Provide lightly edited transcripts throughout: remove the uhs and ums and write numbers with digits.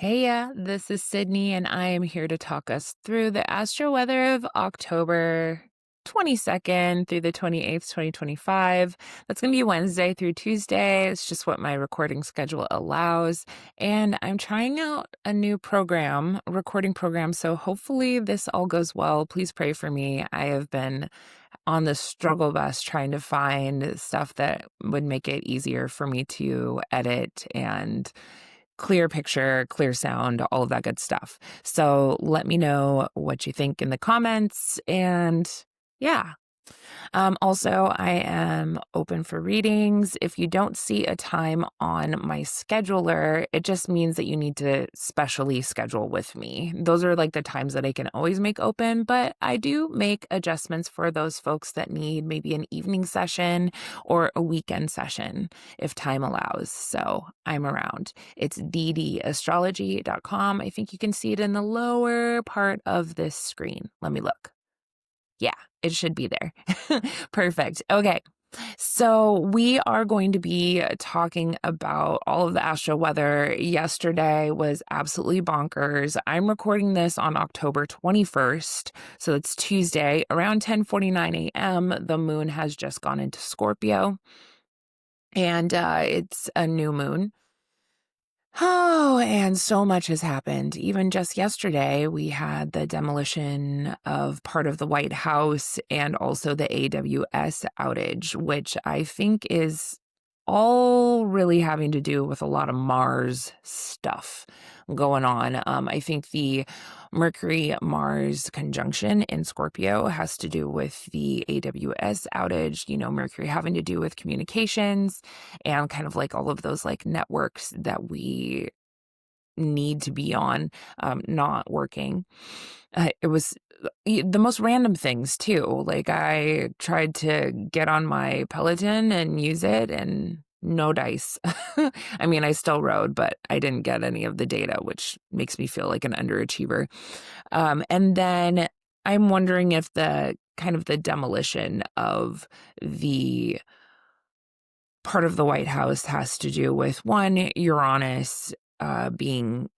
Hey, this is Sydney, and I am here to talk us through the astro weather of October 22nd through the 28th, 2025. That's going to be Wednesday through Tuesday. It's just what my recording schedule allows. And I'm trying out a new program, recording program. So hopefully this all goes well. Please pray for me. I have been on the struggle bus trying to find stuff that would make it easier for me to edit and clear picture, clear sound, all of that good stuff. So let me know what you think in the comments. And yeah, also, I am open for readings. If you don't see a time on my scheduler, it just means that you need to specially schedule with me. Those are like the times that I can always make open, but I do make adjustments for those folks that need maybe an evening session or a weekend session if time allows. So I'm around. It's ddastrology.com. I think you can see it in the lower part of this screen. Let me look. Yeah, it should be there. Perfect. Okay. So we are going to be talking about all of the astro weather. Yesterday was absolutely bonkers. I'm recording this on October 21st. So it's Tuesday around 10:49 a.m. The moon has just gone into Scorpio, and it's a new moon. Oh, and so much has happened. Even just yesterday, we had the demolition of part of the White House and also the AWS outage, which I think is all really having to do with a lot of Mars stuff going on. I think the Mercury-Mars conjunction in Scorpio has to do with the AWS outage, Mercury having to do with communications and kind of like all of those like networks that we need to be on, not working. It was the most random things too. Like I tried to get on my Peloton and use it and no dice. I mean, I still rode, but I didn't get any of the data, which makes me feel like an underachiever. And then I'm wondering if the kind of the demolition of the part of the White House has to do with one, Uranus being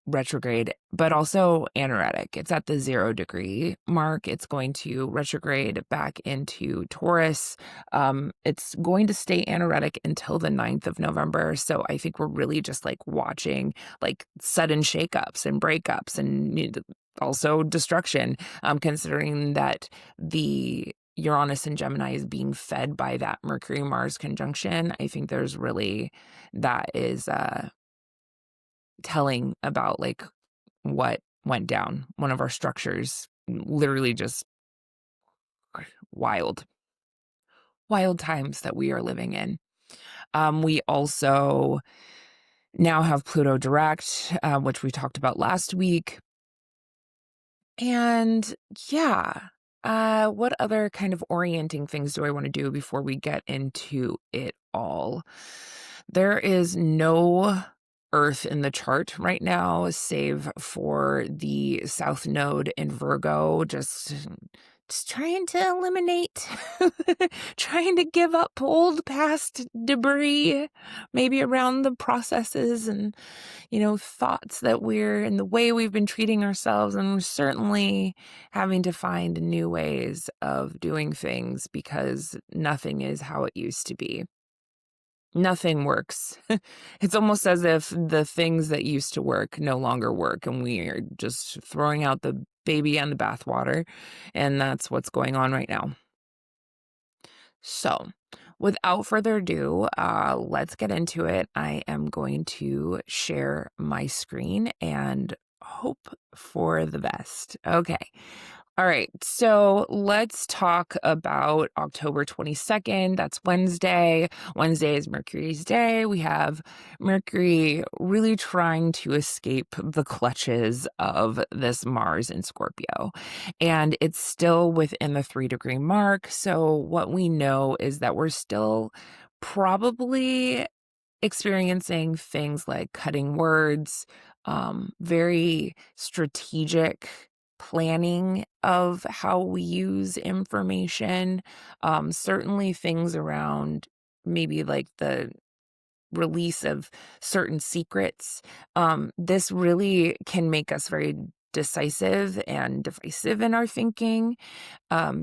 retrograde, but also anaretic. It's at the 0-degree mark. It's going to retrograde back into Taurus. It's going to stay anaretic until the 9th of November. So I think we're really just like watching like sudden shakeups and breakups and also destruction, considering that the Uranus and Gemini is being fed by that Mercury-Mars conjunction. I think there's really, that is telling about like what went down. One of our structures, literally just wild, wild times that we are living in. We also now have Pluto direct, which we talked about last week. And yeah, what other kind of orienting things do I want to do before we get into it all? There is no Earth in the chart right now, save for the South Node in Virgo, just trying to eliminate, trying to give up old past debris, maybe around the processes and thoughts that we're in the way we've been treating ourselves. And we're certainly having to find new ways of doing things because nothing is how it used to be. Nothing works. It's almost as if the things that used to work no longer work, and we are just throwing out the baby and the bathwater. And that's what's going on right now. So, without further ado, let's get into it. I am going to share my screen and hope for the best. Okay. All right. So let's talk about October 22nd. That's Wednesday. Wednesday is Mercury's day. We have Mercury really trying to escape the clutches of this Mars in Scorpio. And it's still within the 3-degree mark. So what we know is that we're still probably experiencing things like cutting words, very strategic planning of how we use information, certainly things around maybe like the release of certain secrets. This really can make us very decisive and divisive in our thinking,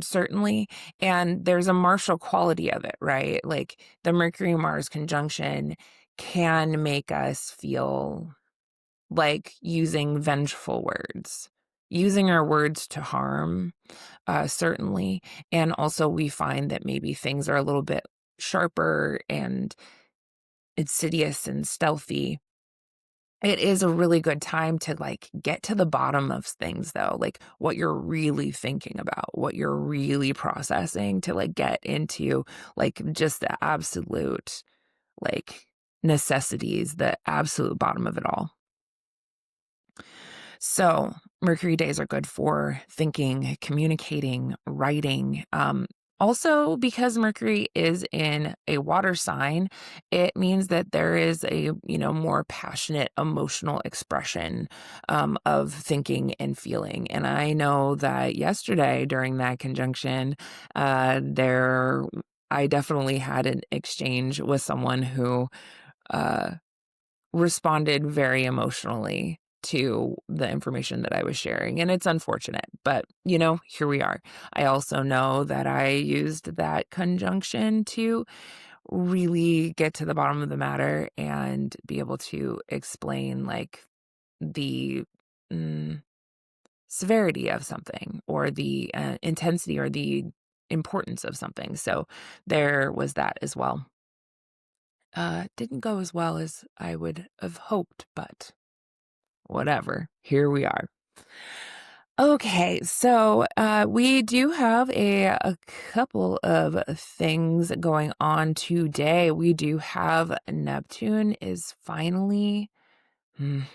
certainly. And there's a martial quality of it, right? Like the Mercury Mars conjunction can make us feel like using vengeful words, using our words to harm, certainly. And also, we find that maybe things are a little bit sharper and insidious and stealthy. It is a really good time to like get to the bottom of things though, like what you're really thinking about, what you're really processing, to like get into like just the absolute like necessities, the absolute bottom of it all. So, Mercury days are good for thinking, communicating, writing. Also, because Mercury is in a water sign, it means that there is a, more passionate emotional expression of thinking and feeling. And I know that yesterday during that conjunction, I definitely had an exchange with someone who uh, responded very emotionally to the information that I was sharing. And it's unfortunate, but here we are. I also know that I used that conjunction to really get to the bottom of the matter and be able to explain like the severity of something, or the intensity, or the importance of something. So there was that as well. Didn't go as well as I would have hoped, but whatever. Here we are. Okay, so we do have a couple of things going on today. We do have Neptune is finally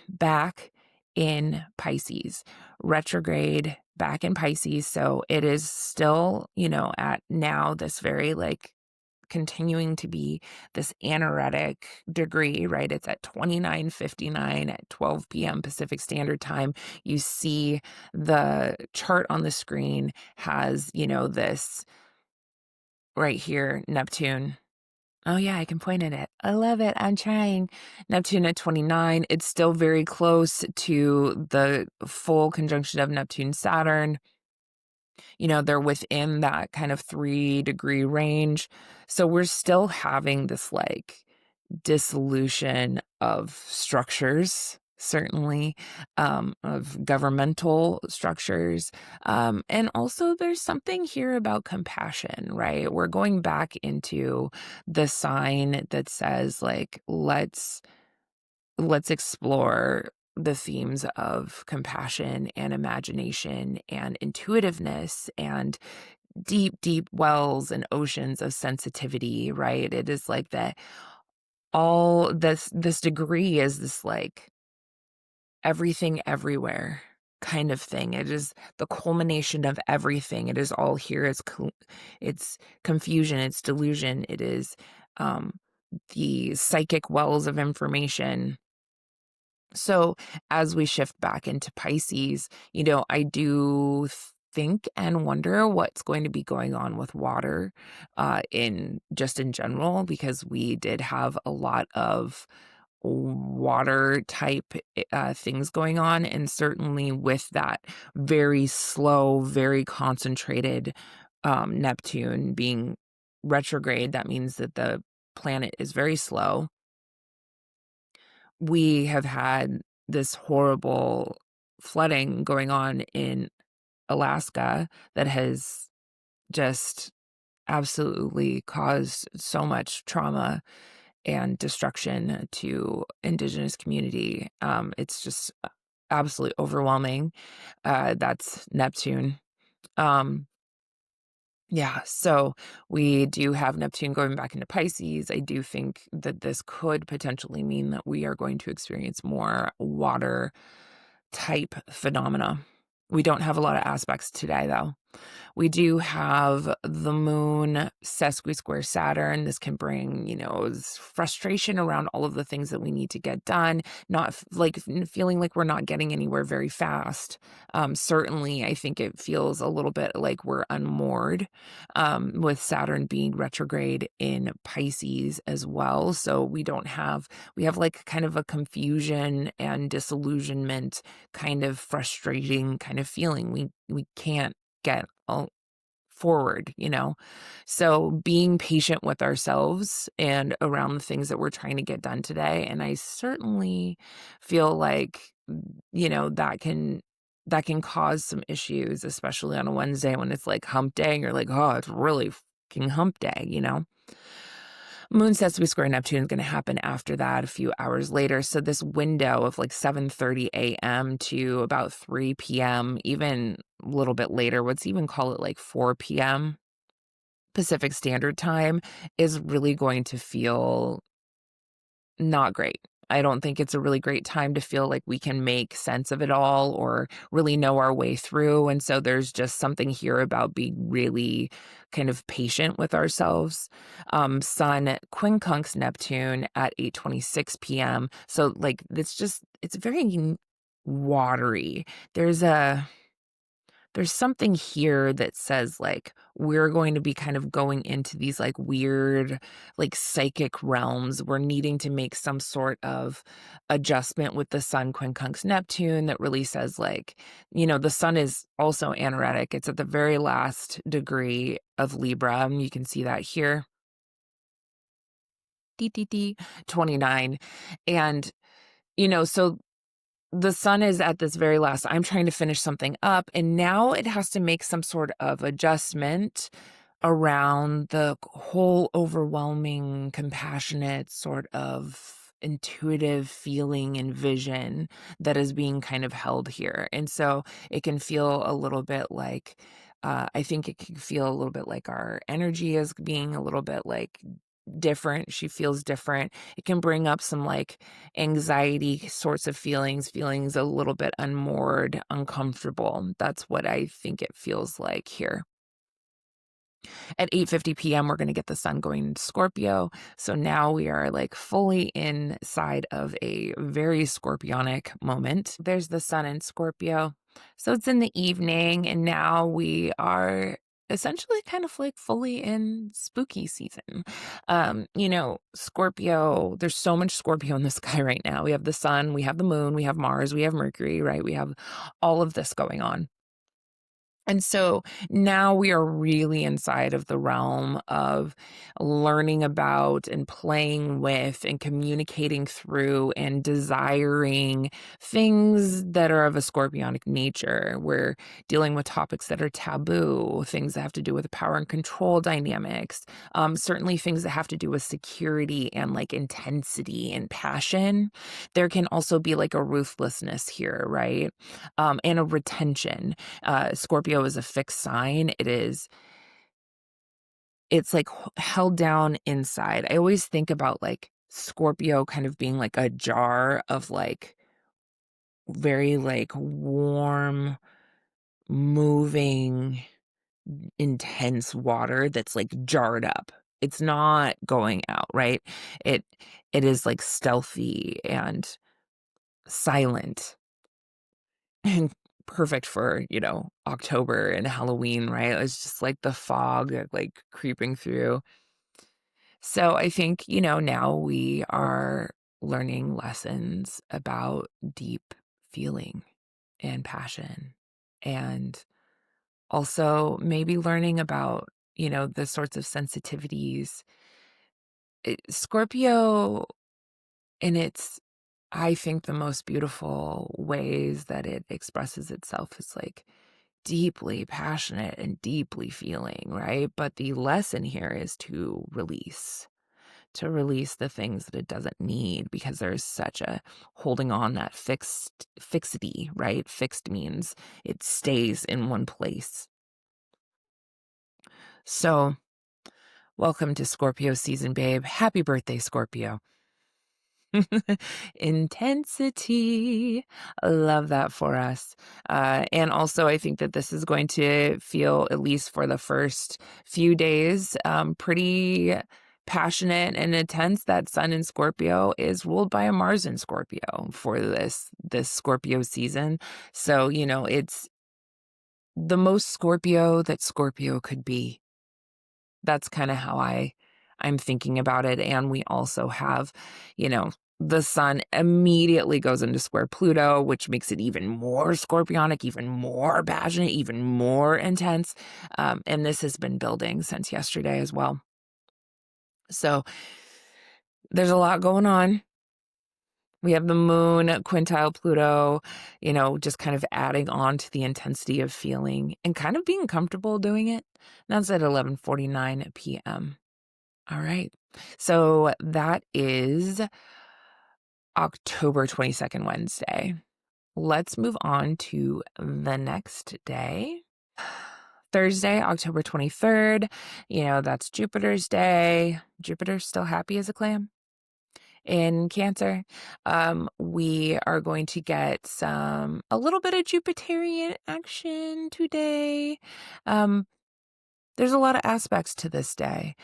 back in Pisces, retrograde back in Pisces. So it is still, at now this very like continuing to be this anaretic degree, right? It's at 29:59 at 12 p.m. Pacific Standard Time. You see the chart on the screen has, this right here, Neptune. Oh, yeah, I can point at it. I love it. I'm trying. Neptune at 29. It's still very close to the full conjunction of Neptune Saturn. They're within that kind of 3-degree range. So we're still having this like dissolution of structures, certainly, of governmental structures. And also there's something here about compassion, right? We're going back into the sign that says like, let's explore the themes of compassion and imagination and intuitiveness and deep, deep wells and oceans of sensitivity, right? It is like that all this degree is this like everything everywhere kind of thing. It is the culmination of everything. It is all here. It's confusion, it's delusion, it is the psychic wells of information. So as we shift back into Pisces, I do think and wonder what's going to be going on with water in general, because we did have a lot of water type things going on. And certainly with that very slow, very concentrated Neptune being retrograde, that means that the planet is very slow. We have had this horrible flooding going on in Alaska that has just absolutely caused so much trauma and destruction to indigenous community. It's just absolutely overwhelming. That's Neptune. Um, Yeah, so we do have Neptune going back into Pisces. I do think that this could potentially mean that we are going to experience more water type phenomena. We don't have a lot of aspects today, though. We do have the moon sesqui-square Saturn. This can bring, frustration around all of the things that we need to get done, not feeling like we're not getting anywhere very fast. Certainly, I think it feels a little bit like we're unmoored, with Saturn being retrograde in Pisces as well. So we have like kind of a confusion and disillusionment, kind of frustrating kind of feeling. We can't get forward, So being patient with ourselves and around the things that we're trying to get done today. And I certainly feel like, that can cause some issues, especially on a Wednesday when it's like hump day. You're like, oh, it's really fucking hump day. Moon sesame square Neptune is going to happen after that a few hours later. So this window of like 7:30 a.m. to about 3 p.m., even a little bit later, let's even call it like 4 p.m. Pacific Standard Time, is really going to feel not great. I don't think it's a really great time to feel like we can make sense of it all or really know our way through. And so there's just something here about being really kind of patient with ourselves. Sun quincunx Neptune at 8:26 p.m. So like it's very watery. There's something here that says like we're going to be kind of going into these like weird like psychic realms. We're needing to make some sort of adjustment with the sun quincunx Neptune that really says like, the sun is also anaretic. It's at the very last degree of Libra. You can see that here. 29. And so the sun is at this very last. I'm trying to finish something up, and now it has to make some sort of adjustment around the whole overwhelming, compassionate, sort of intuitive feeling and vision that is being kind of held here. And so it can feel a little bit like, I think it can feel a little bit like our energy is being a little bit like different. She feels different. It can bring up some like anxiety sorts of feelings a little bit unmoored, uncomfortable. That's what I think it feels like here. At 8:50 p.m., we're going to get the sun going into Scorpio. So now we are like fully inside of a very scorpionic moment. There's the sun in Scorpio. So it's in the evening, and now we are essentially kind of like fully in spooky season. Scorpio, there's so much Scorpio in the sky right now. We have the sun, we have the moon, we have Mars, we have Mercury, right? We have all of this going on. And so now we are really inside of the realm of learning about and playing with and communicating through and desiring things that are of a scorpionic nature. We're dealing with topics that are taboo, things that have to do with power and control dynamics, certainly things that have to do with security and like intensity and passion. There can also be like a ruthlessness here, right? And a retention. Scorpio is a fixed sign. It's like held down inside. I always think about like Scorpio kind of being like a jar of like very like warm, moving, intense water that's like jarred up. It's not going out, right? It it is like stealthy and silent and perfect for, October and Halloween, right? It's just like the fog like creeping through. So I think, now we are learning lessons about deep feeling and passion, and also maybe learning about, the sorts of sensitivities. Scorpio in its, I think, the most beautiful ways that it expresses itself is like deeply passionate and deeply feeling, right? But the lesson here is to release the things that it doesn't need, because there's such a holding on, that fixity, right? Fixed means it stays in one place. So welcome to Scorpio season, babe. Happy birthday, Scorpio. Intensity. I love that for us. And also, I think that this is going to feel, at least for the first few days, pretty passionate and intense. That Sun in Scorpio is ruled by a Mars in Scorpio for this Scorpio season. So, it's the most Scorpio that Scorpio could be. That's kind of how I'm thinking about it. And we also have, the sun immediately goes into square Pluto, which makes it even more scorpionic, even more passionate, even more intense. And this has been building since yesterday as well. So there's a lot going on. We have the moon, quintile Pluto, just kind of adding on to the intensity of feeling and kind of being comfortable doing it. That's at 11:49 p.m. All right. So that is October 22nd, Wednesday. Let's move on to the next day. Thursday, October 23rd. That's Jupiter's day. Jupiter's still happy as a clam. In Cancer, we are going to get a little bit of Jupiterian action today. There's a lot of aspects to this day.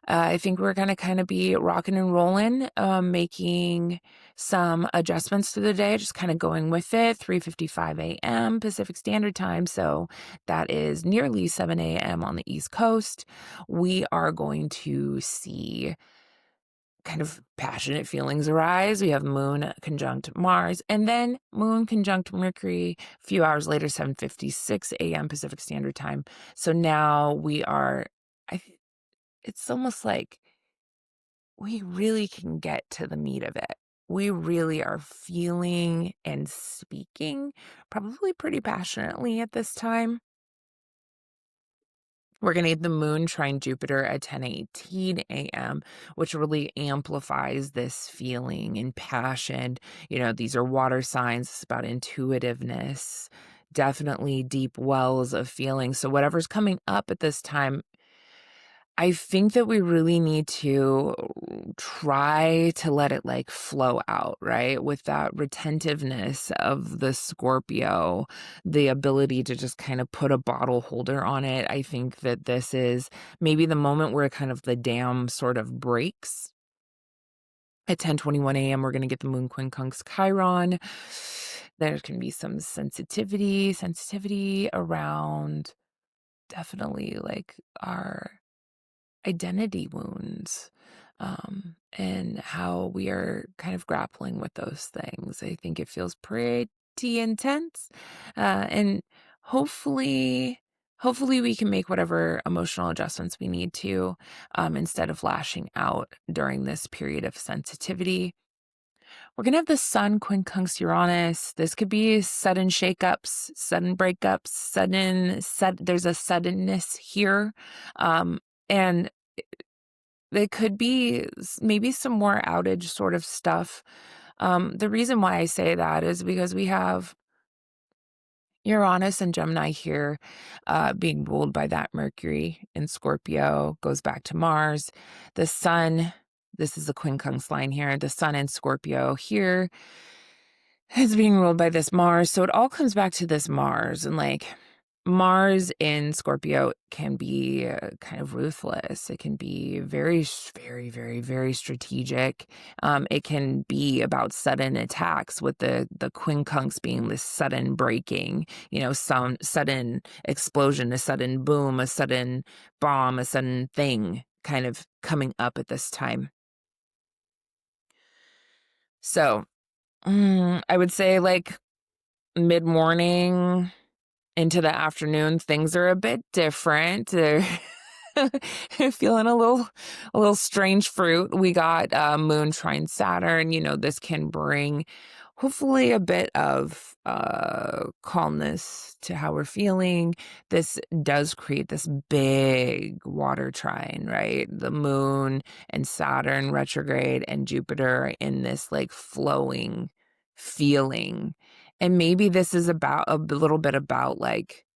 I think we're going to kind of be rocking and rolling, making some adjustments to the day, just kind of going with it. 3:55 a.m. Pacific Standard Time. So that is nearly 7 a.m. on the East Coast. We are going to see kind of passionate feelings arise. We have Moon conjunct Mars, and then Moon conjunct Mercury a few hours later, 7:56 a.m. Pacific Standard Time. So now we are, it's almost like we really can get to the meat of it. We really are feeling and speaking probably pretty passionately at this time. We're going to get the moon trine Jupiter at 10:18 a.m., which really amplifies this feeling and passion. These are water signs. It's about intuitiveness, definitely deep wells of feeling. So whatever's coming up at this time, I think that we really need to try to let it flow out, right? With that retentiveness of the Scorpio, the ability to just kind of put a bottle holder on it. I think that this is maybe the moment where kind of the dam sort of breaks. At 10:21 a.m., we're going to get the moon quincunx Chiron. There can be some sensitivity around definitely our identity wounds, and how we are kind of grappling with those things. I think it feels pretty intense, and hopefully we can make whatever emotional adjustments we need to, instead of lashing out during this period of sensitivity. We're going to have the sun quincunx Uranus. This could be sudden shakeups, sudden breakups, there's a suddenness here. And it could be maybe some more outage sort of stuff. The reason why I say that is because we have Uranus and Gemini here, being ruled by that Mercury in Scorpio, goes back to Mars. The sun, this is the quincunx line here, the sun in Scorpio here is being ruled by this Mars. So it all comes back to this Mars, and Mars in Scorpio can be kind of ruthless. It can be very, very, very, very strategic. It can be about sudden attacks, with the quincunx being this sudden breaking, some sudden explosion, a sudden boom, a sudden bomb, a sudden thing kind of coming up at this time. So I would say mid-morning into the afternoon, things are a bit different. They're feeling a little strange fruit. We got moon trine Saturn. This can bring hopefully a bit of calmness to how we're feeling. This does create this big water trine, right? The moon and Saturn retrograde and Jupiter in this flowing feeling. And maybe this is about a little bit about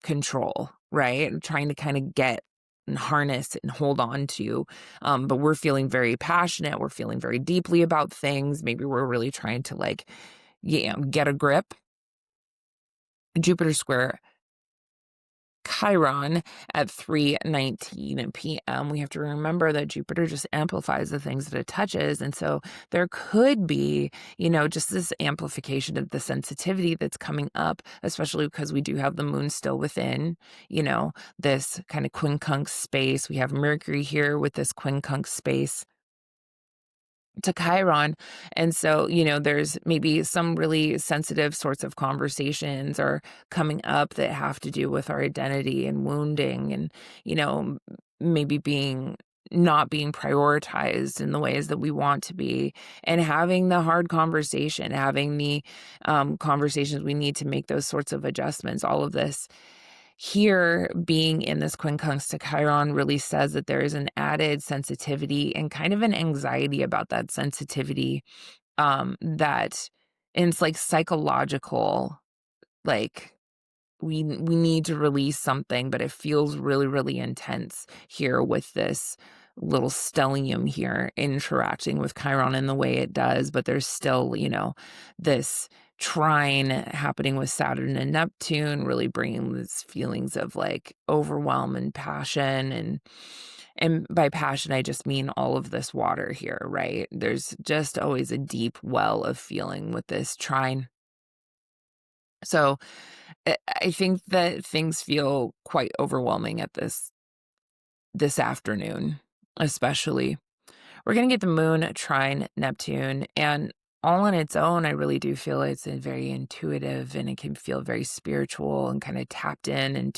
control, right? And trying to kind of get and harness and hold on to. But we're feeling very passionate. We're feeling very deeply about things. Maybe we're really trying to like, get a grip. Jupiter square Chiron at 3:19 p.m. We have to remember that Jupiter just amplifies the things that it touches. And so there could be, just this amplification of the sensitivity that's coming up, especially because we do have the moon still within, this kind of quincunx space. We have Mercury here with this quincunx space to Chiron. And so, there's maybe some really sensitive sorts of conversations are coming up that have to do with our identity and wounding and, maybe not being prioritized in the ways that we want to be, and having the hard conversation, having the conversations we need to make those sorts of adjustments. All of this here being in this quincunx to Chiron really says that there is an added sensitivity and kind of an anxiety about that sensitivity, that and it's like psychological, like we need to release something, but it feels really, really intense here with this little stellium here interacting with Chiron in the way it does. But there's still, this trine happening with Saturn and Neptune, really bringing these feelings of like overwhelm and passion. And by passion, I just mean all of this water here, right? There's just always a deep well of feeling with this trine. So I think that things feel quite overwhelming at this afternoon, especially. We're going to get the moon trine Neptune, and all on its own, I really do feel it's a very intuitive, and it can feel very spiritual and kind of tapped in and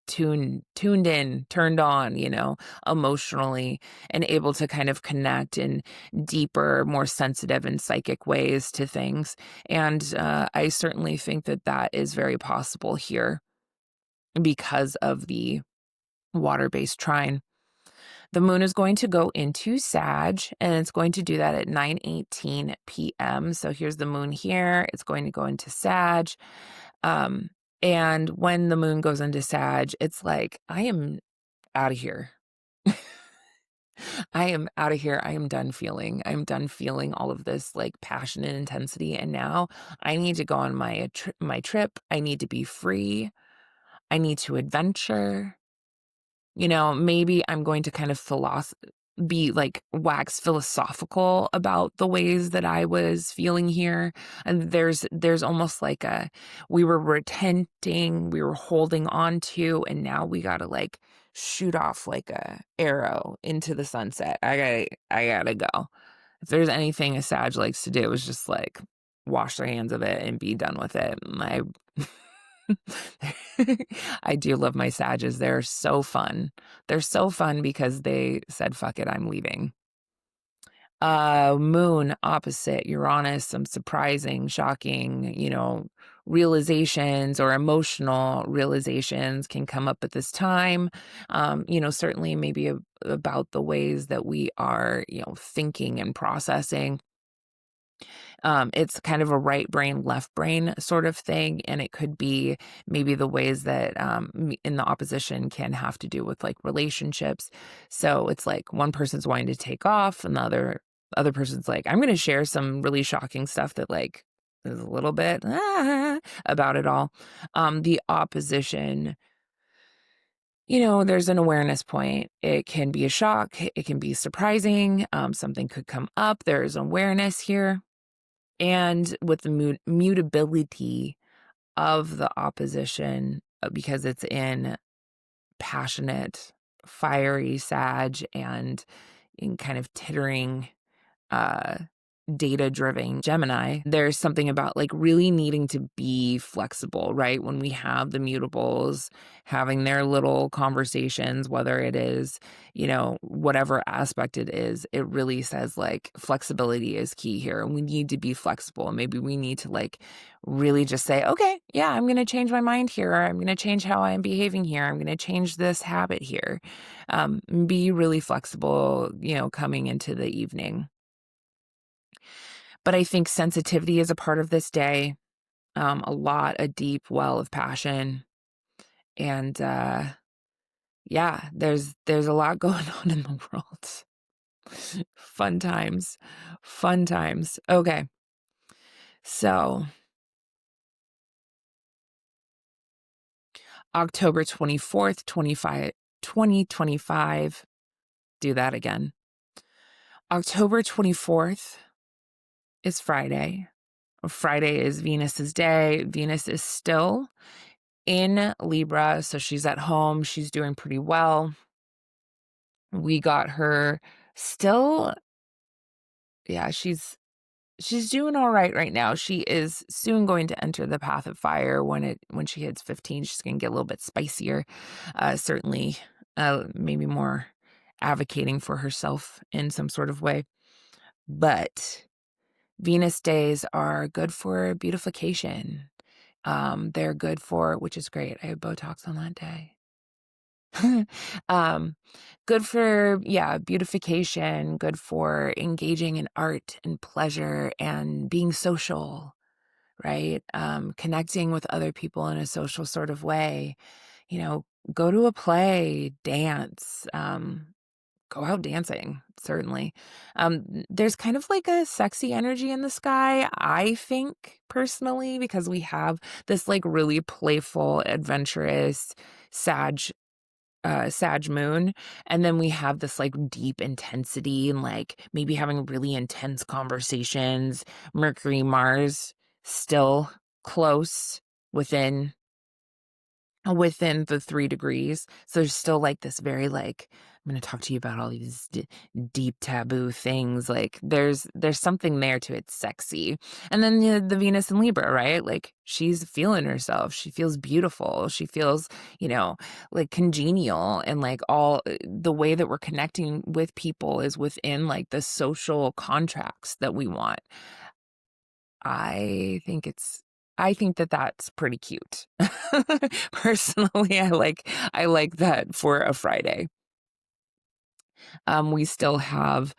tuned in, turned on, emotionally, and able to kind of connect in deeper, more sensitive and psychic ways to things. And I certainly think that that is very possible here because of the water-based trine. The moon is going to go into Sag, and it's going to do that at 9:18 p.m. So here's the moon here. It's going to go into Sag. And when the moon goes into Sag, it's like, I am out of here. I am out of here. I am done feeling. I'm done feeling all of this like passion and intensity. And now I need to go on my trip. I need to be free. I need to adventure. Maybe I'm going to kind of be like wax philosophical about the ways that I was feeling here. And there's almost like we were retenting, we were holding on to, and now we got to like shoot off like a arrow into the sunset. I gotta go. If there's anything a Sag likes to do is just like wash their hands of it and be done with it. I do love my Sages. They're so fun. They're so fun because they said, fuck it, I'm leaving. Moon opposite Uranus, some surprising, shocking, realizations or emotional realizations can come up at this time. Certainly maybe about the ways that we are, thinking and processing. It's kind of a right brain, left brain sort of thing. And it could be maybe the ways that in the opposition can have to do with like relationships. So it's like one person's wanting to take off and the other person's like, I'm going to share some really shocking stuff that like is a little bit about it all. The opposition, there's an awareness point. It can be a shock. It can be surprising. Something could come up. There's awareness here. And with the mutability of the opposition, because it's in passionate, fiery Sag and in kind of tittering, data-driven Gemini, there's something about like really needing to be flexible, right? When we have the mutables having their little conversations, whether it is, whatever aspect it is, it really says like flexibility is key here. And we need to be flexible. Maybe we need to like really just say, okay, yeah, I'm going to change my mind here. Or I'm going to change how I'm behaving here. I'm going to change this habit here. Be really flexible, coming into the evening. But I think sensitivity is a part of this day. A deep well of passion. And, yeah, there's a lot going on in the world. Fun times. Fun times. Okay. So, October 24th, 2025. Do that again. October 24th is Friday. Friday is Venus's day. Venus is still in Libra, so she's at home. She's doing pretty well. We got her still, yeah, she's doing all right now. She is soon going to enter the path of fire when she hits 15. She's going to get a little bit spicier. Certainly, maybe more advocating for herself in some sort of way. But Venus days are good for beautification. They're good for, which is great. I have Botox on that day. um, Good for, yeah, beautification, good for engaging in art and pleasure and being social, right? Connecting with other people in a social sort of way. Go to a play, dance, go out dancing, certainly. There's kind of like a sexy energy in the sky, I think, personally, because we have this like really playful, adventurous Sag moon, and then we have this like deep intensity and like maybe having really intense conversations. Mercury, Mars still close within the 3 degrees. So there's still like this very like, I'm going to talk to you about all these deep taboo things. Like there's something there to it sexy. And then the Venus in Libra, right? Like she's feeling herself. She feels beautiful. She feels, like congenial, and like all the way that we're connecting with people is within like the social contracts that we want. I think that that's pretty cute. Personally, I like that for a Friday. We still have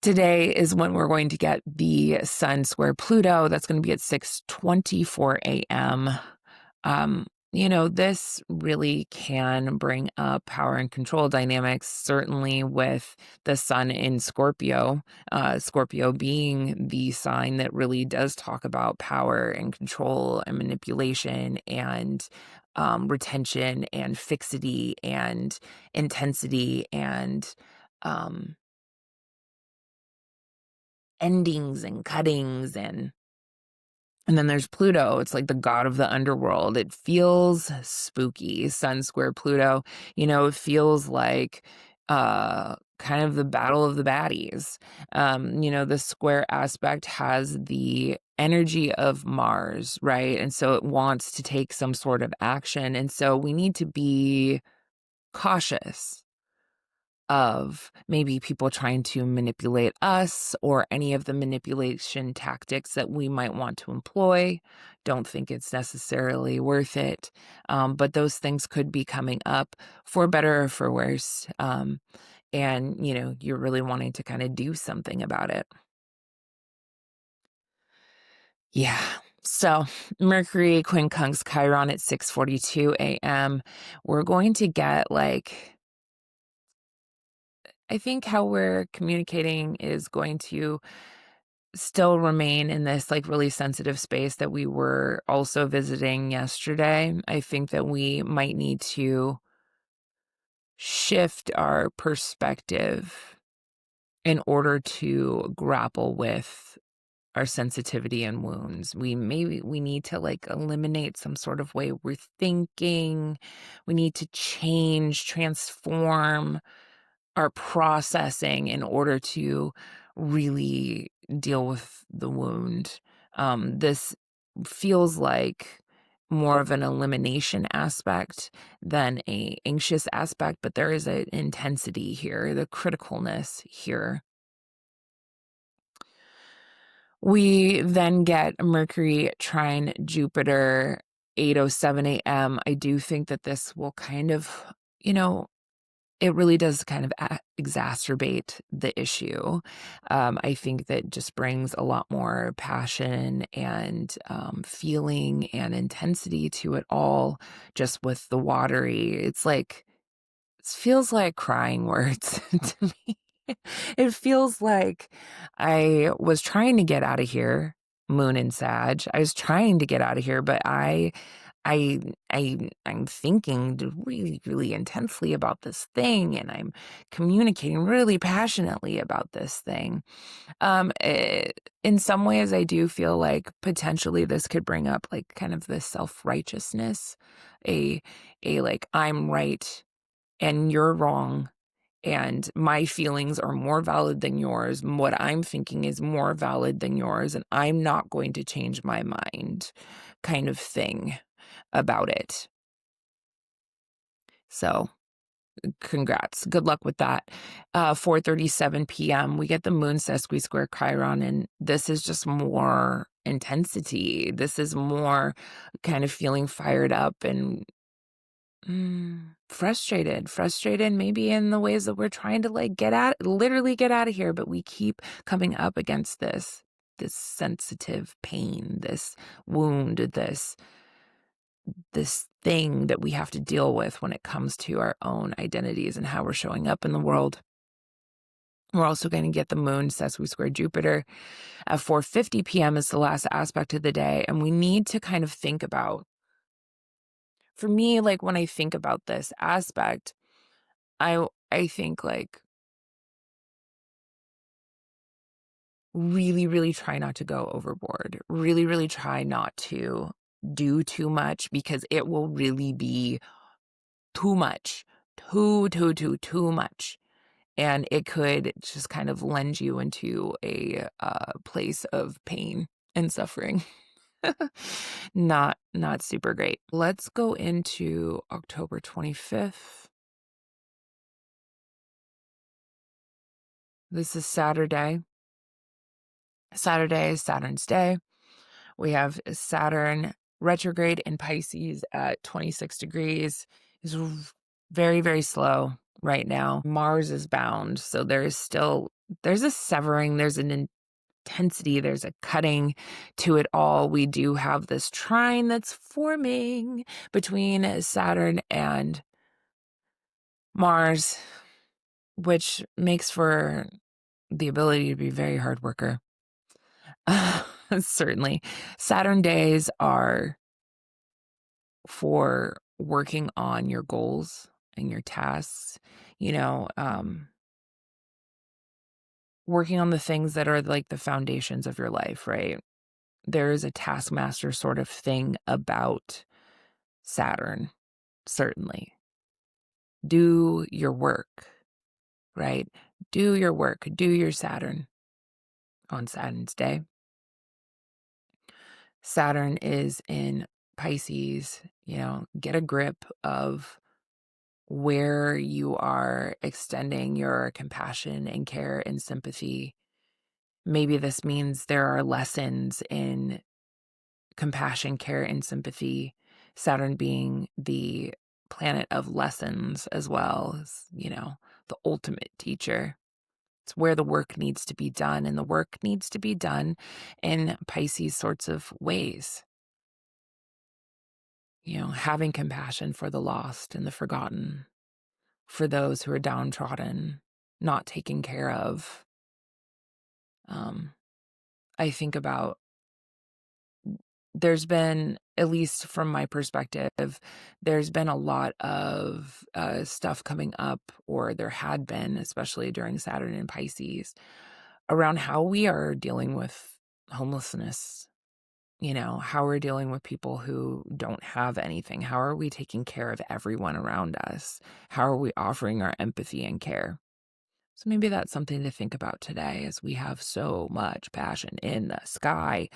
today is when we're going to get the Sun square Pluto. That's going to be at 6:24 a.m. This really can bring up power and control dynamics, certainly with the Sun in Scorpio, Scorpio being the sign that really does talk about power and control and manipulation and retention and fixity and intensity and endings and cuttings and then there's Pluto. It's like the god of the underworld. It feels spooky. Sun square Pluto, it feels like kind of the battle of the baddies. The square aspect has the energy of Mars, right? And so it wants to take some sort of action. And so we need to be cautious of maybe people trying to manipulate us or any of the manipulation tactics that we might want to employ. Don't think it's necessarily worth it. But those things could be coming up for better or for worse. And, you're really wanting to kind of do something about it. Yeah. So Mercury quincunx Chiron at 6:42 a.m. We're going to get like, I think how we're communicating is going to still remain in this like really sensitive space that we were also visiting yesterday. I think that we might need to shift our perspective in order to grapple with our sensitivity and wounds. We need to like eliminate some sort of way we're thinking. We need to change, transform our processing in order to really deal with the wound. This feels like more of an elimination aspect than a anxious aspect, but there is an intensity here, the criticalness here. We then get Mercury trine Jupiter 8:07 a.m. I do think that this will kind of, it really does kind of exacerbate the issue. I think that just brings a lot more passion and feeling and intensity to it all, just with the watery. It's like feels like crying words to me. It feels like I was trying to get out of here, Moon and Sag. I was trying to get out of here, but I I'm thinking really, really intensely about this thing, and I'm communicating really passionately about this thing. In some ways, I do feel like potentially this could bring up like kind of this self-righteousness, a like I'm right and you're wrong, and my feelings are more valid than yours. What I'm thinking is more valid than yours, and I'm not going to change my mind, kind of thing about it. So, congrats. Good luck with that. 4:37 p.m. we get the moon sesqui square Chiron, and this is just more intensity. This is more kind of feeling fired up and frustrated maybe in the ways that we're trying to like literally get out of here, but we keep coming up against this sensitive pain, this wound, this thing that we have to deal with when it comes to our own identities and how we're showing up in the world. We're also going to get the moon sesqui square Jupiter at 4:50 p.m. is the last aspect of the day, and we need to kind of think about, for me, like when I think about this aspect, I think like really, really try not to go overboard. Really, really try not to do too much, because it will really be too much. Too much. And it could just kind of lend you into a place of pain and suffering. Not super great. Let's go into October 25th. This is Saturday. Saturday is Saturn's day. We have Saturn retrograde in Pisces at 26 degrees. It's very, very slow right now. Mars is bound. So there's a severing, there's an intensity, there's a cutting to it all. We do have this trine that's forming between Saturn and Mars, which makes for the ability to be a very hard worker. Certainly. Saturn days are for working on your goals and your tasks, working on the things that are like the foundations of your life, right? There is a taskmaster sort of thing about Saturn, certainly. Do your work, right? Do your work, do your Saturn on Saturn's day. Saturn is in Pisces, get a grip of where you are extending your compassion and care and sympathy. Maybe this means there are lessons in compassion, care, and sympathy. Saturn being the planet of lessons as well as, the ultimate teacher. It's where the work needs to be done, and the work needs to be done in Pisces sorts of ways. Having compassion for the lost and the forgotten, for those who are downtrodden, not taken care of. I think about, there's been, at least from my perspective, there's been a lot of stuff coming up, or there had been, especially during Saturn and Pisces, around how we are dealing with homelessness. How we're dealing with people who don't have anything. How are we taking care of everyone around us? How are we offering our empathy and care? So maybe that's something to think about today, as we have so much passion in the sky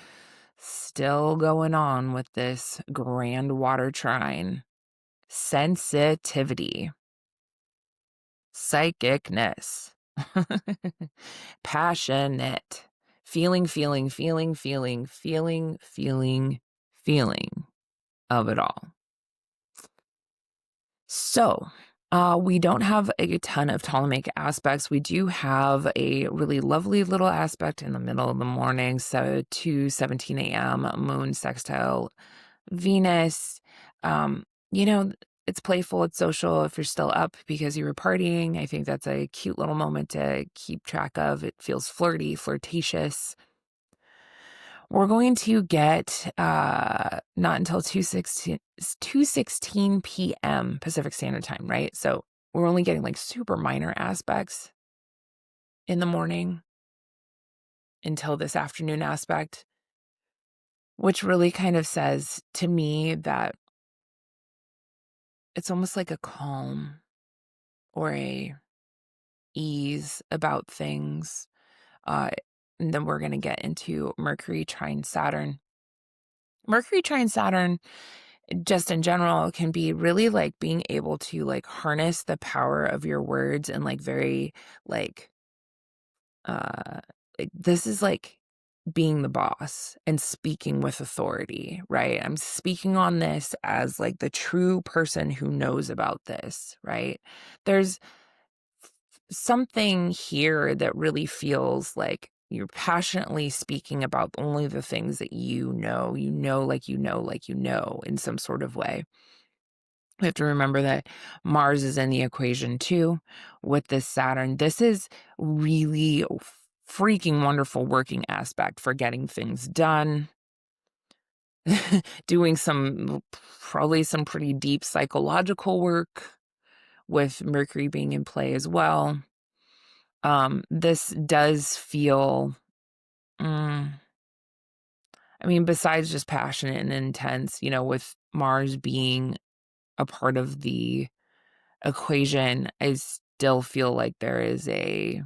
still going on with this grand water trine. Sensitivity, psychicness, passionate, feeling of it all. So, we don't have a ton of Ptolemaic aspects. We do have a really lovely little aspect in the middle of the morning, so 2:17 a.m., moon sextile Venus. it's playful, it's social. If you're still up because you were partying, I think that's a cute little moment to keep track of. It feels flirty, flirtatious. We're going to get not until 2:16 p.m. Pacific Standard Time, right? So we're only getting like super minor aspects in the morning until this afternoon aspect, which really kind of says to me that it's almost like a calm or a ease about things. Uh, and then we're going to get into Mercury trine Saturn. Mercury trine Saturn, just in general, can be really like being able to like harness the power of your words and like very like uh this is like being the boss and speaking with authority, right? I'm speaking on this as like the true person who knows about this, right? There's something here that really feels like you're passionately speaking about only the things that like you know, in some sort of way. We have to remember that Mars is in the equation too with this Saturn. This is really freaking wonderful working aspect for getting things done, doing probably some pretty deep psychological work with Mercury being in play as well. This does feel, I mean, besides just passionate and intense, with Mars being a part of the equation, I still feel like there is a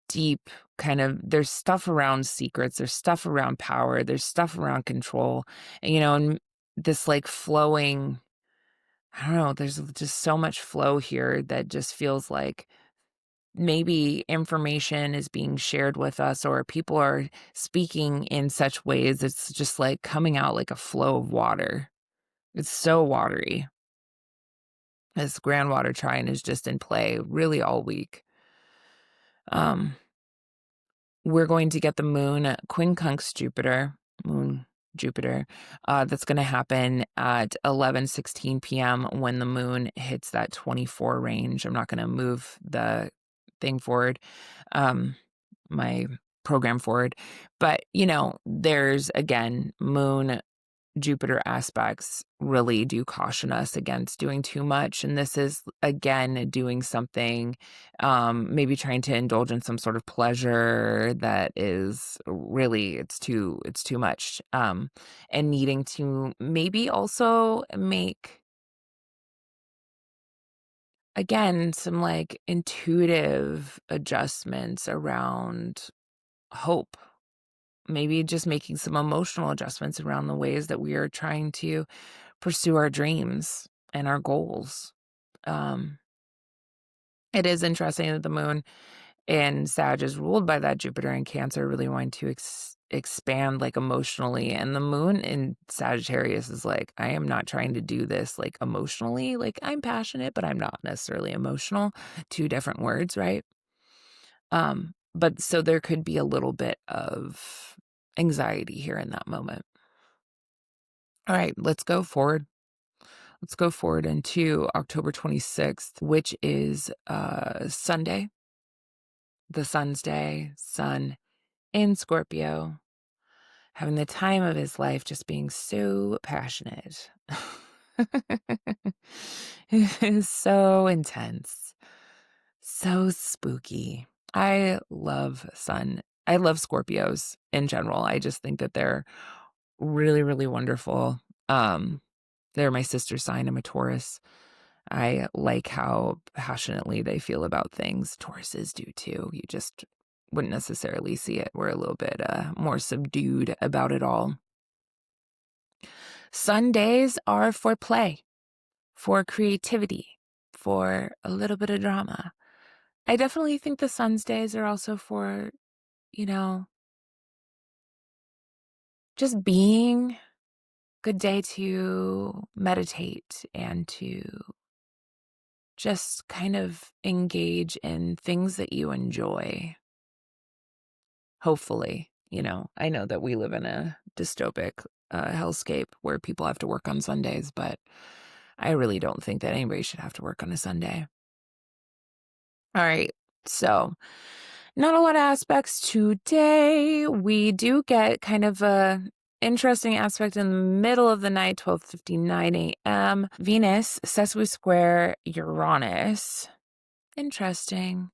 deep there's stuff around secrets, there's stuff around power, there's stuff around control, and this like flowing, I don't know, there's just so much flow here that just feels like maybe information is being shared with us or people are speaking in such ways it's just like coming out like a flow of water. It's so watery. This grand water trine is just in play really all week. We're going to get the moon quincunx Jupiter, that's going to happen at 11:16 p.m. when the moon hits that 24 range. I'm not going to move the thing forward, my program forward, but there's again moon Jupiter aspects really do caution us against doing too much. And this is, again, doing something, maybe trying to indulge in some sort of pleasure that is really, it's too much. And needing to maybe also make, again, some like intuitive adjustments around hope. Maybe just making some emotional adjustments around the ways that we are trying to pursue our dreams and our goals. It is interesting that the moon in Sag is ruled by that Jupiter in Cancer, really wanting to expand like emotionally. And the moon in Sagittarius is like, I am not trying to do this like emotionally. Like I'm passionate, but I'm not necessarily emotional. Two different words, right? But so there could be a little bit of anxiety here in that moment. All right, let's go forward. Let's go forward into October 26th, which is Sunday, the Sun's Day, Sun in Scorpio, having the time of his life, just being so passionate. It is so intense, so spooky. I love Sun. I love Scorpios in general. I just think that they're really, really wonderful. They're my sister's sign. I'm a Taurus. I like how passionately they feel about things. Tauruses do too. You just wouldn't necessarily see it. We're a little bit more subdued about it all. Sundays are for play, for creativity, for a little bit of drama. I definitely think the Sun's days are also for, just being. Good day to meditate and to just kind of engage in things that you enjoy. Hopefully, I know that we live in a dystopic hellscape where people have to work on Sundays, but I really don't think that anybody should have to work on a Sunday. All right. So, not a lot of aspects today. We do get kind of a interesting aspect in the middle of the night, 12:59 a.m. Venus, sesame square Uranus. Interesting.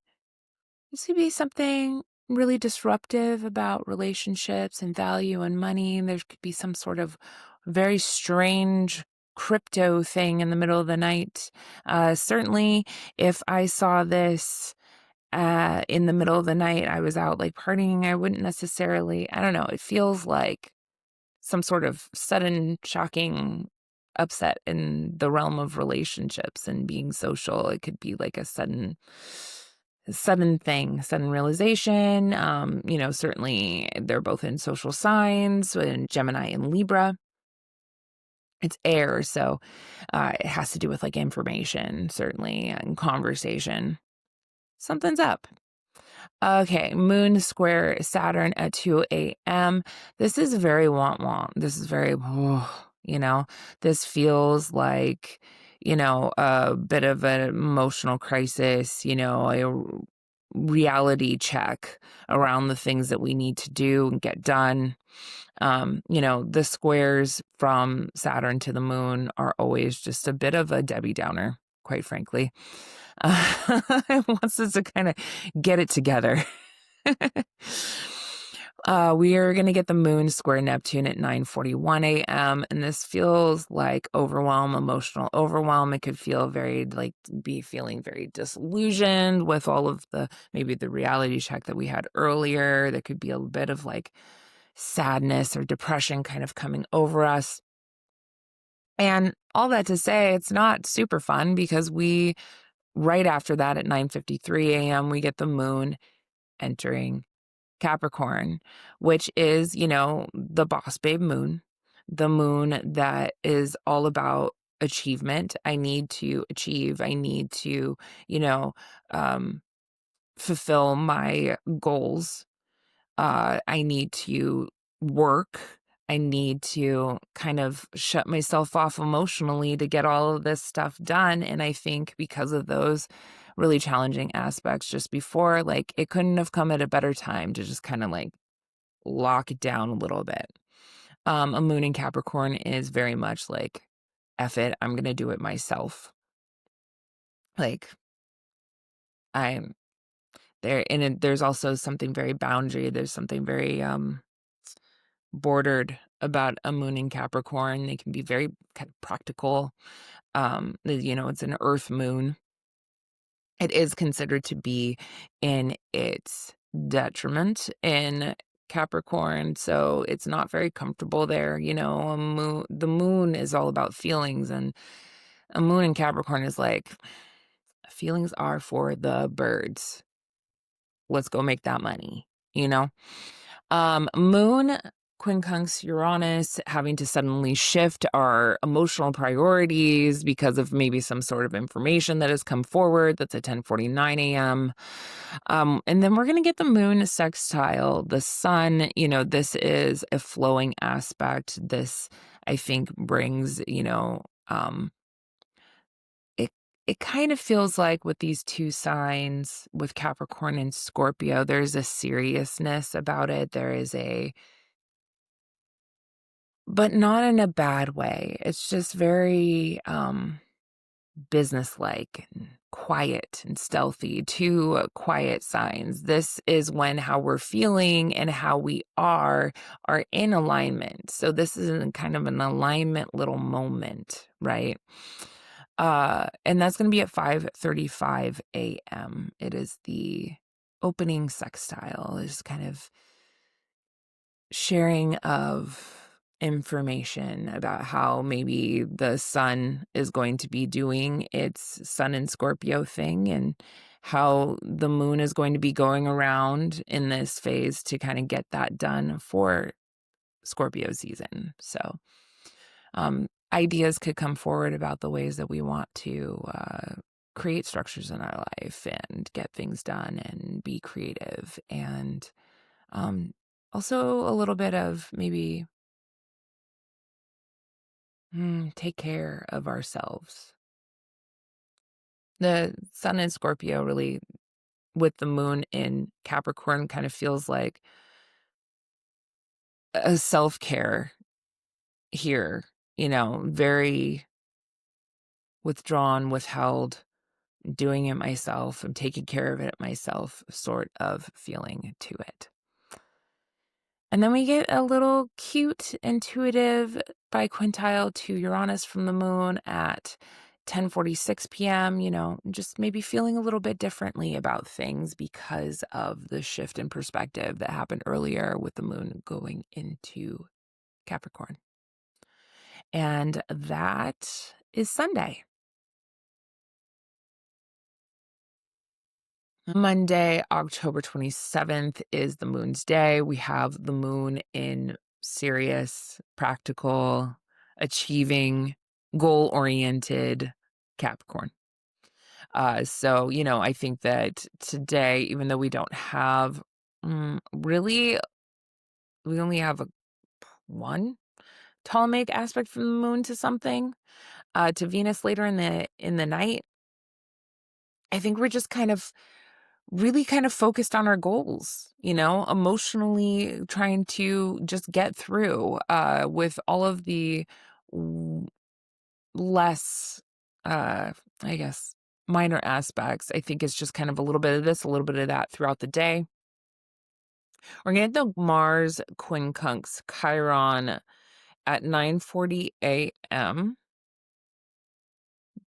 This could be something really disruptive about relationships and value and money. There could be some sort of very strange crypto thing in the middle of the night. Certainly, if I saw this in the middle of the night, I was out like partying, I wouldn't necessarily, I don't know, it feels like some sort of sudden, shocking upset in the realm of relationships and being social. It could be like a sudden thing, sudden realization. Certainly they're both in social signs, in Gemini and Libra. It's air, so it has to do with like information, certainly, and conversation. Something's up. Okay, Moon square Saturn at 2 a.m. This is very want. This is very, this feels like, a bit of an emotional crisis, a reality check around the things that we need to do and get done. The squares from Saturn to the moon are always just a bit of a Debbie Downer, quite frankly. It wants us to kind of get it together. We are going to get the moon square Neptune at 9:41 a.m. And this feels like emotional overwhelm. It could feel be feeling very disillusioned with all of maybe the reality check that we had earlier. There could be a bit of like sadness or depression kind of coming over us. And all that to say, it's not super fun because right after that at 9:53 a.m., we get the moon entering Capricorn, which is, the boss babe moon, the moon that is all about achievement. I need to achieve. I need to, fulfill my goals. I need to work. I need to kind of shut myself off emotionally to get all of this stuff done. And I think because of those really challenging aspects just before, like it couldn't have come at a better time to just kind of like lock it down a little bit. A moon in Capricorn is very much like, F it, I'm going to do it myself. Like I'm there. And there's also something very boundary. There's something very, bordered about a moon in Capricorn. They can be very kind of practical. It's an earth moon. It is considered to be in its detriment in Capricorn, so it's not very comfortable there. The moon is all about feelings, and a moon in Capricorn is like, feelings are for the birds. Let's go make that money, Moon quincunx Uranus having to suddenly shift our emotional priorities because of maybe some sort of information that has come forward. That's at 10:49 a.m. And then we're going to get the moon sextile the sun. This is a flowing aspect. This, I think, brings, it kind of feels like with these two signs, with Capricorn and Scorpio, there's a seriousness about it. There is but not in a bad way. It's just very businesslike and quiet and stealthy, two quiet signs. This is when how we're feeling and how we are in alignment. So this is kind of an alignment little moment, right? And that's going to be at 5:35 a.m. It is the opening sextile, is kind of sharing of information about how maybe the sun is going to be doing its sun and Scorpio thing, and how the moon is going to be going around in this phase to kind of get that done for Scorpio season. So, ideas could come forward about the ways that we want to create structures in our life and get things done and be creative. And also a little bit of maybe take care of ourselves. The sun in Scorpio really, with the moon in Capricorn, kind of feels like a self-care here, very withdrawn, withheld, doing it myself. I'm taking care of it myself, sort of feeling to it. And then we get a little cute, intuitive biquintile to Uranus from the moon at 10:46 p.m., just maybe feeling a little bit differently about things because of the shift in perspective that happened earlier with the moon going into Capricorn. And that is Sunday. Monday, October 27th is the moon's day. We have the moon in serious, practical, achieving, goal-oriented Capricorn. So, I think that today, even though we don't have really, we only have one Ptolemaic aspect from the moon to something, to Venus later in the night. I think we're just really kind of focused on our goals, emotionally trying to just get through with all of the less, I guess, minor aspects. I think it's just kind of a little bit of this, a little bit of that throughout the day. We're going to get the Mars quincunx Chiron at 9:40 a.m.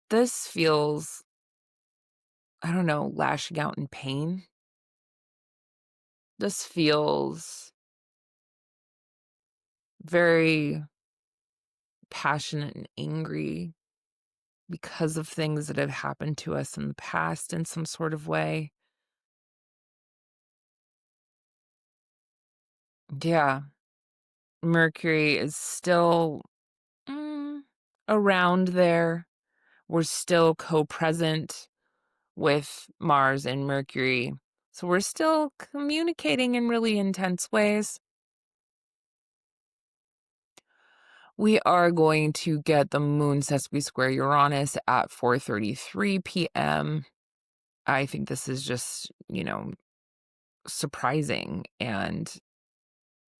This feels, I don't know, lashing out in pain. This feels very passionate and angry because of things that have happened to us in the past in some sort of way. Yeah. Mercury is still around there. We're still co-present with Mars and Mercury. So we're still communicating in really intense ways. We are going to get the moon sesqui square Uranus at 4:33 p.m. I think this is just, surprising and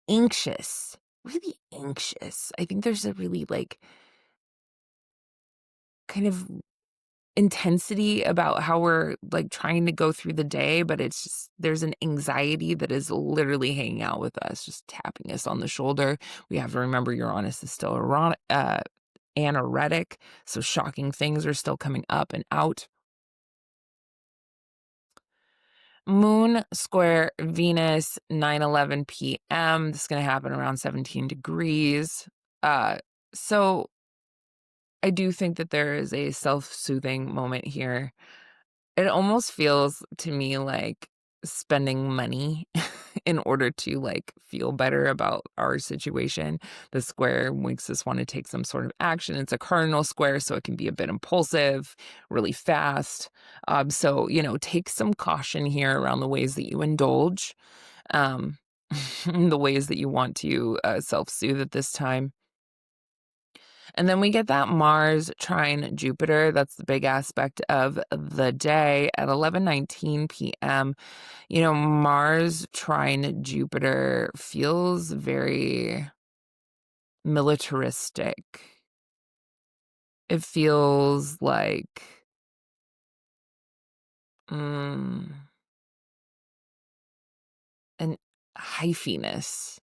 anxious, really anxious. I think there's a really kind of intensity about how we're trying to go through the day, but it's just, there's an anxiety that is literally hanging out with us, just tapping us on the shoulder. We have to remember Uranus is still anoretic, so shocking things are still coming up and out. Moon square Venus, 9:11 p.m. This is going to happen around 17 degrees. So I do think that there is a self-soothing moment here. It almost feels to me like spending money in order to feel better about our situation. The square makes us want to take some sort of action. It's a cardinal square, so it can be a bit impulsive, really fast. So, take some caution here around the ways that you indulge, um, the ways that you want to self-soothe at this time. And then we get that Mars trine Jupiter. That's the big aspect of the day at 11:19 p.m. Mars trine Jupiter feels very militaristic. It feels like an hyphiness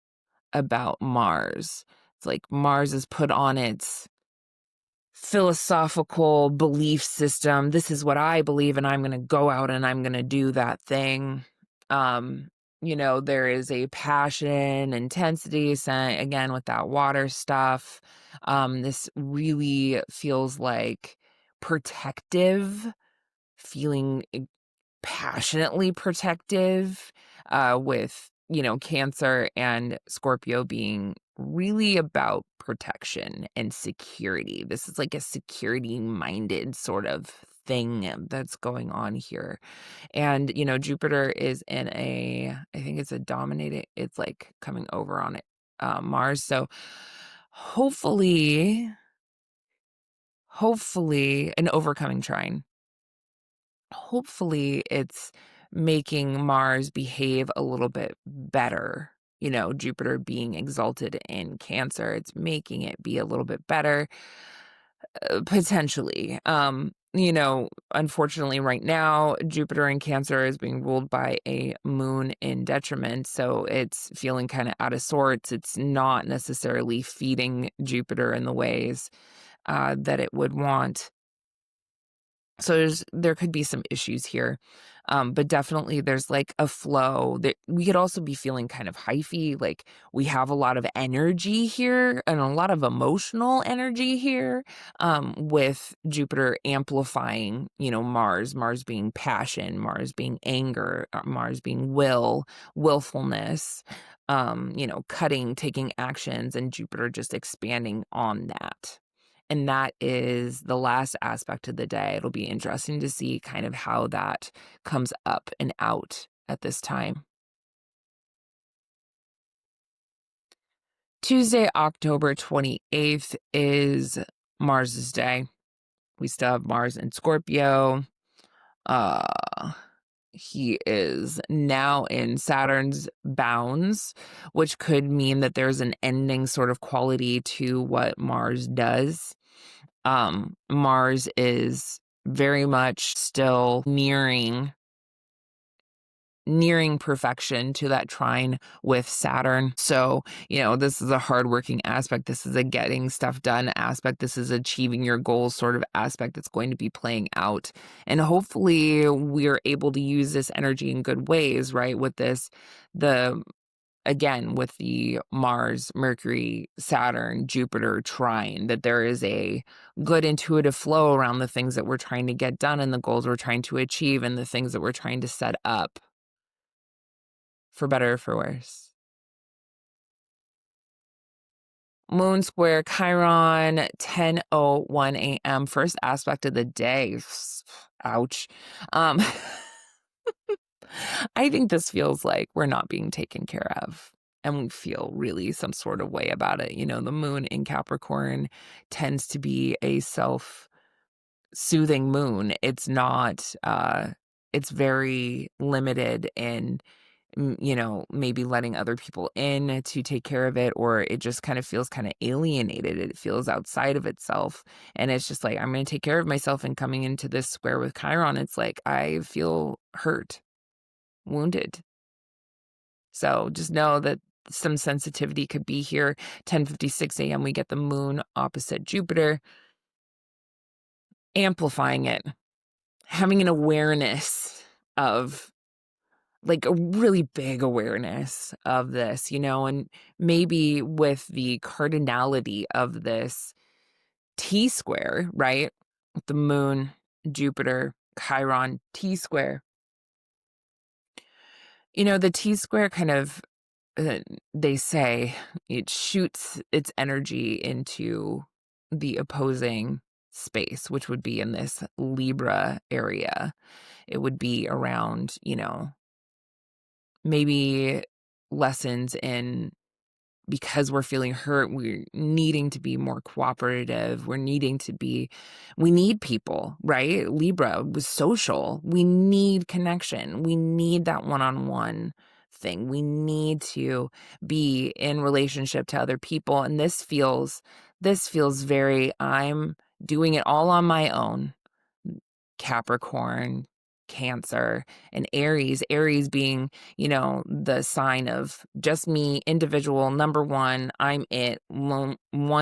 about Mars. It's like Mars is put on its philosophical belief system. This is what I believe, and I'm going to go out and I'm going to do that thing. There is a passion, intensity, again, with that water stuff. This really feels like protective, feeling passionately protective, with, Cancer and Scorpio being really about protection and security. This is like a security-minded sort of thing that's going on here. And, Jupiter is in I think it's a dominating, it's coming over on it, Mars. So hopefully hopefully an overcoming trine. Hopefully it's making Mars behave a little bit better. You know, Jupiter being exalted in Cancer, it's making it be a little bit better, potentially. You know, unfortunately, right now, Jupiter in Cancer is being ruled by a moon in detriment. So it's feeling kind of out of sorts. It's not necessarily feeding Jupiter in the ways that it would want. So there could be some issues here, but definitely there's like a flow that we could also be feeling kind of hyphy, like we have a lot of energy here and a lot of emotional energy here, with Jupiter amplifying, you know, Mars being passion, Mars being anger, Mars being willfulness, you know, cutting, taking actions, and Jupiter just expanding on that. And that is the last aspect of the day. It'll be interesting to see kind of how that comes up and out at this time. Tuesday, October 28th is Mars's day. We still have Mars in Scorpio. Uh he is now in Saturn's bounds, which could mean that there's an ending sort of quality to what Mars does. Mars is very much still nearing perfection to that trine with Saturn. So, you know, this is a hardworking aspect. This is a getting stuff done aspect. This is achieving your goals sort of aspect that's going to be playing out. And hopefully we're able to use this energy in good ways, right? With this, again, with the Mars, Mercury, Saturn, Jupiter trine, that there is a good intuitive flow around the things that we're trying to get done and the goals we're trying to achieve and the things that we're trying to set up, for better or for worse. Moon square Chiron, 10:01 a.m. First aspect of the day. Ouch. Um, I think this feels like we're not being taken care of. And we feel really some sort of way about it. You know, the moon in Capricorn tends to be a self-soothing moon. It's not, it's very limited in, you know, maybe letting other people in to take care of it, or it just kind of feels kind of alienated. It feels outside of itself. And it's just like, I'm going to take care of myself. And coming into this square with Chiron, it's like, I feel hurt, wounded. So just know that some sensitivity could be here. 10:56 a.m. we get the moon opposite Jupiter, amplifying it, having an awareness of, like, a really big awareness of this, you know, and maybe with the cardinality of this T square, right? The moon, Jupiter, Chiron, T square. You know, the T square kind of, they say it shoots its energy into the opposing space, which would be in this Libra area. It would be around, you know, maybe lessons in, because we're feeling hurt, we're needing to be more cooperative. We need people, right? Libra was social. We need connection. We need that one-on-one thing. We need to be in relationship to other people. And this feels very, I'm doing it all on my own. Capricorn, Cancer, and Aries being, you know, the sign of just me, individual, number one, I'm it. One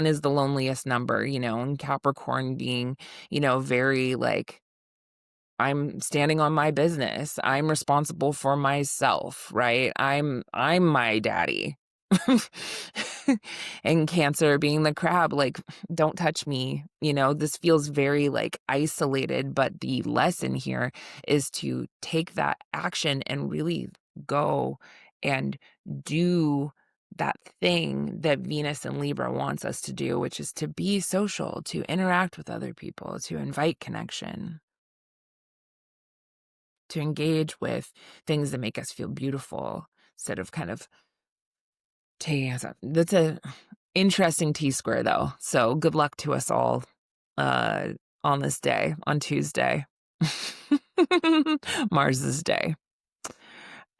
is the loneliest number, you know, and Capricorn being, you know, very like, I'm standing on my business. I'm responsible for myself, right? I'm my daddy. And Cancer being the crab, like, don't touch me. You know, this feels very like isolated, but the lesson here is to take that action and really go and do that thing that Venus and Libra wants us to do, which is to be social, to interact with other people, to invite connection, to engage with things that make us feel beautiful instead of kind of taking us up. That's a interesting T square though. So good luck to us all. on this day, on Tuesday. Mars's day.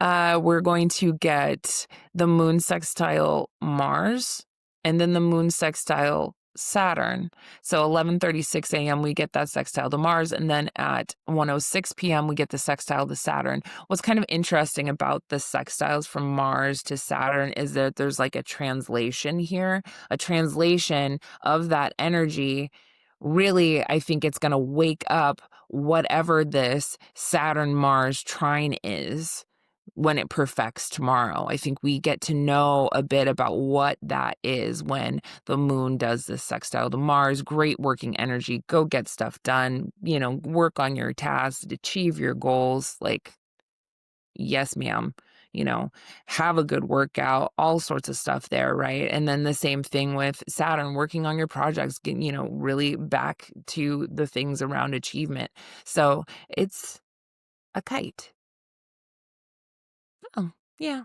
We're going to get the moon sextile Mars and then the moon sextile Saturn. So 11:36 a.m. we get that sextile to Mars, and then at 1:06 p.m. we get the sextile to Saturn. What's kind of interesting about the sextiles from Mars to Saturn is that there's like a translation here, a translation of that energy. Really, I think it's going to wake up whatever this Saturn Mars trine is when it perfects tomorrow. I think we get to know a bit about what that is when the moon does this sextile to Mars. Great working energy. Go get stuff done, work on your tasks, achieve your goals. Like, yes, ma'am. Have a good workout, all sorts of stuff there, right? And then the same thing with Saturn, working on your projects, getting, really back to the things around achievement. So it's a kite. Oh, yeah.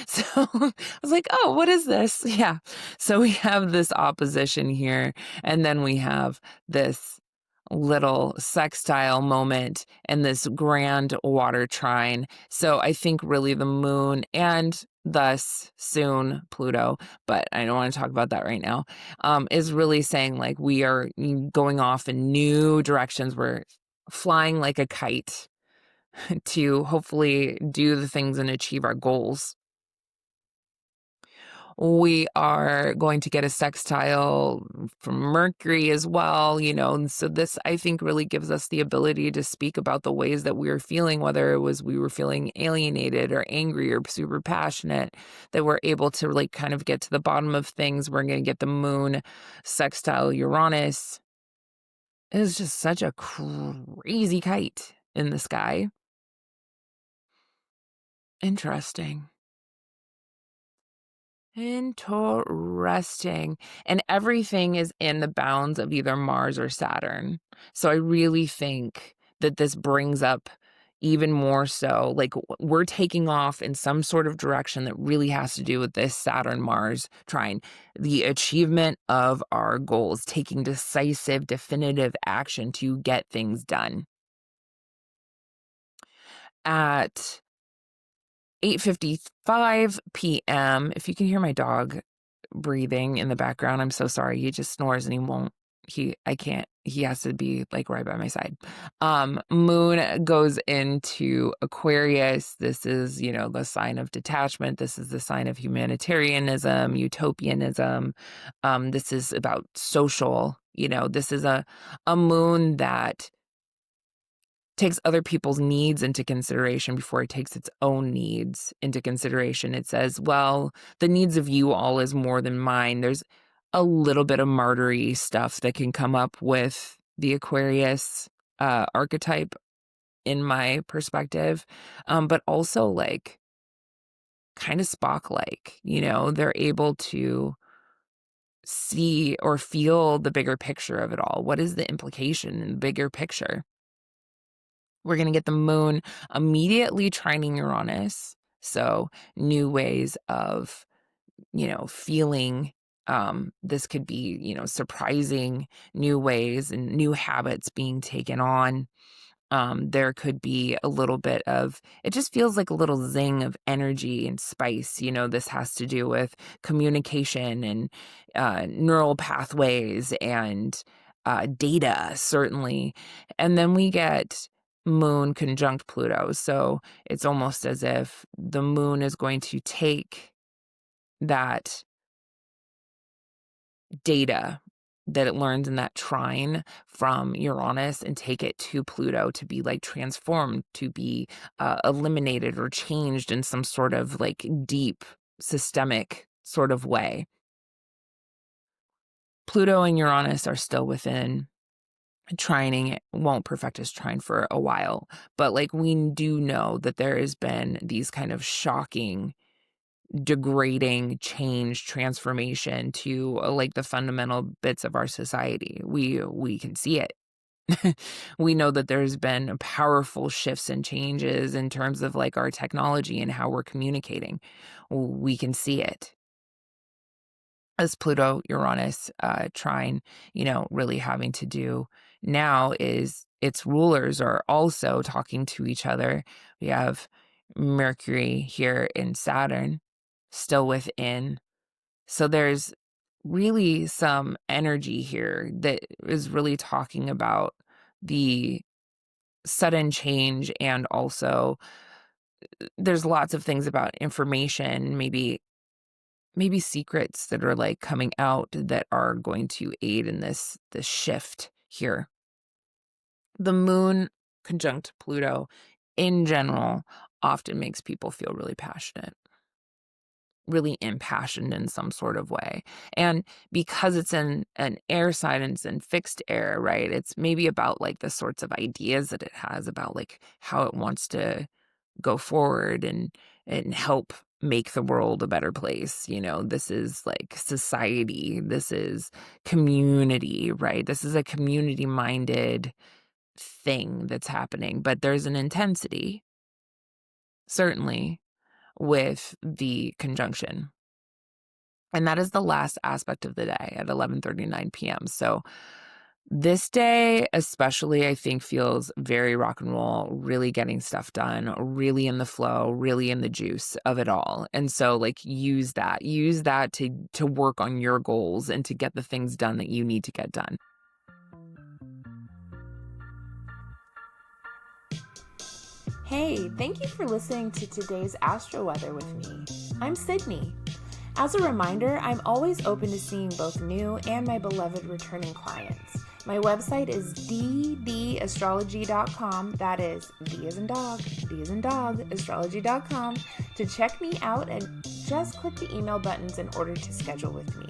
So I was like, oh, what is this? Yeah. So we have this opposition here, and then we have this little sextile moment and this grand water trine. So I think really the moon and thus soon Pluto, but I don't want to talk about that right now, is really saying like we are going off in new directions. We're flying like a kite to hopefully do the things and achieve our goals. We are going to get a sextile from Mercury as well, and so this, I think, really gives us the ability to speak about the ways that we were feeling, whether it was we were feeling alienated or angry or super passionate, that we're able to like kind of get to the bottom of things. We're going to get the moon sextile Uranus. It is just such a crazy kite in the sky. Interesting. Interesting. And everything is in the bounds of either Mars or Saturn. So I really think that this brings up even more so, like we're taking off in some sort of direction that really has to do with this Saturn-Mars trine, the achievement of our goals, taking decisive, definitive action to get things done. At 8:55 p.m., if you can hear my dog breathing in the background, I'm so sorry. He just snores and he has to be like right by my side. Moon goes into Aquarius. This is, the sign of detachment. This is the sign of humanitarianism, utopianism. This is about social, this is a moon that takes other people's needs into consideration before it takes its own needs into consideration. It says, well, the needs of you all is more than mine. There's a little bit of martyry stuff that can come up with the Aquarius archetype in my perspective, but also like kind of Spock-like, they're able to see or feel the bigger picture of it all. What is the implication in the bigger picture? We're going to get the moon immediately trining Uranus. So new ways of, feeling. This could be, surprising new ways and new habits being taken on. There could be a little bit of, it just feels like a little zing of energy and spice. This has to do with communication and neural pathways and data, certainly. And then we get moon conjunct Pluto. So it's almost as if the moon is going to take that data that it learns in that trine from Uranus and take it to Pluto to be like transformed, to be eliminated or changed in some sort of like deep systemic sort of way. Pluto and Uranus are still within trining. It won't perfect its trine for a while, but like we do know that there has been these kind of shocking degrading change, transformation to like the fundamental bits of our society. We can see it. We know that there's been powerful shifts and changes in terms of like our technology and how we're communicating. We can see it. as Pluto Uranus trine, really having to do now is its rulers are also talking to each other. We have Mercury here in Saturn still within. So there's really some energy here that is really talking about the sudden change, and also there's lots of things about information, maybe secrets that are like coming out that are going to aid in this shift here. The moon conjunct Pluto in general often makes people feel really passionate, really impassioned in some sort of way. And because it's in an air sign and it's in fixed air, right? It's maybe about like the sorts of ideas that it has about like how it wants to go forward and help make the world a better place. This is like society, this is community, right? This is a community minded thing that's happening, but there's an intensity certainly with the conjunction. And that is the last aspect of the day at 11:39 p.m. So this day especially, I think, feels very rock and roll, really getting stuff done, really in the flow, really in the juice of it all. And so like use that to work on your goals and to get the things done that you need to get done. Hey, thank you for listening to today's Astro Weather with me. I'm Sydney. As a reminder, I'm always open to seeing both new and my beloved returning clients. My website is ddAstrology.com, that is D as in dog, D as in dog, astrology.com, to check me out, and just click the email buttons in order to schedule with me.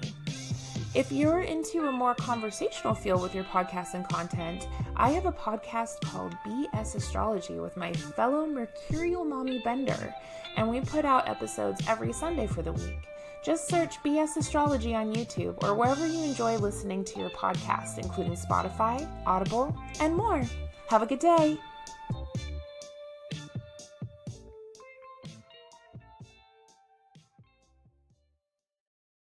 If you're into a more conversational feel with your podcast and content, I have a podcast called BS Astrology with my fellow Mercurial Mommy Bender, and we put out episodes every Sunday for the week. Just search BS Astrology on YouTube or wherever you enjoy listening to your podcast, including Spotify, Audible, and more. Have a good day.